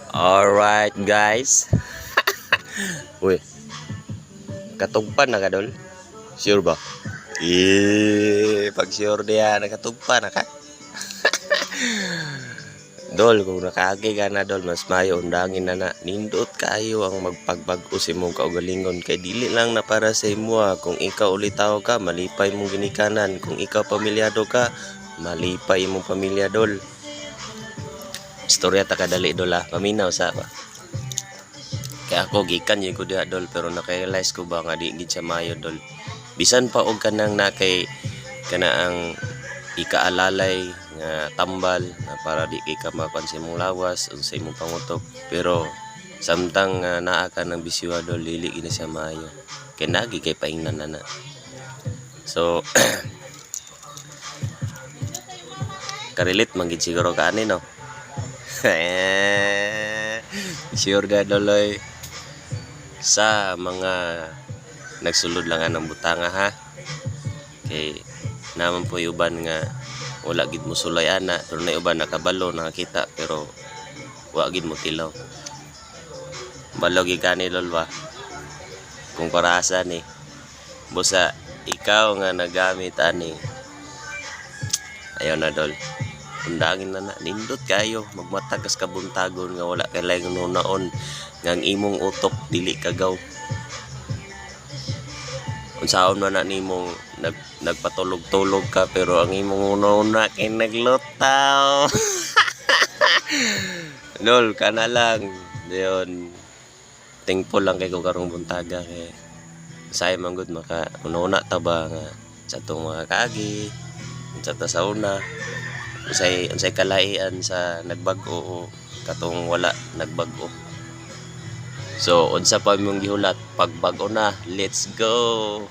Alright guys. Uy, katugpan na ka dol? Sure ba? Pag sure diya, nakatugpan na ka? Dol, kung nakaagi ka na dol, mas mayo undangin na na. Nindot kayo ang magpagbag-o si mong kaugalingon. Kay dili lang na para sa imo. Kung ikaw ulitaw ka, malipay mong ginikanan. Kung ikaw pamilyado ka, malipay mong pamilya dol. Istorya ta kadali dol ha. Paminaw sa ba? Kaya ako gikan yung ko diha dol, pero naka-realize ko ba nga di gid siya mayo dol. Bisan pa og kanang nakay kanaang ikaalalay nga tambal na para di kay ka mapansin mong lawas unsay mong pangutok, pero samtang naa ka ng bisyo dol, dili gid siya maayo kay nagi kay paingnan na. So karelate man gid siguro kaani no. Sure ga doloy sa mga nagsulod lang ng butanga ha. Kay naman po uban nga wala gid mo sulay ana, pero na uban nakabalo nakakita pero wa gid mo tilaw. Balo gid kani lol ba? Kung parasa ni busa ikaw nga nagamit ani. Ayaw na dol. Undangin na nindot kayo magmatagas kabuntagon nga wala kay laing nunaon nga ang imong utok dili kagaw. Unsaon man na nimong nagpatulog-tulog ka pero ang imong una kay naglutaw. Dol kana lang diyon. Thankful lang kay ko karong buntaga kay say man gud maka una ta ba nga sa tong mga kagi sa ta sa una unsay kalaian sa nagbag-o o katong wala nagbag-o. So unsa pa imong gihulat pagbag-o na, let's go.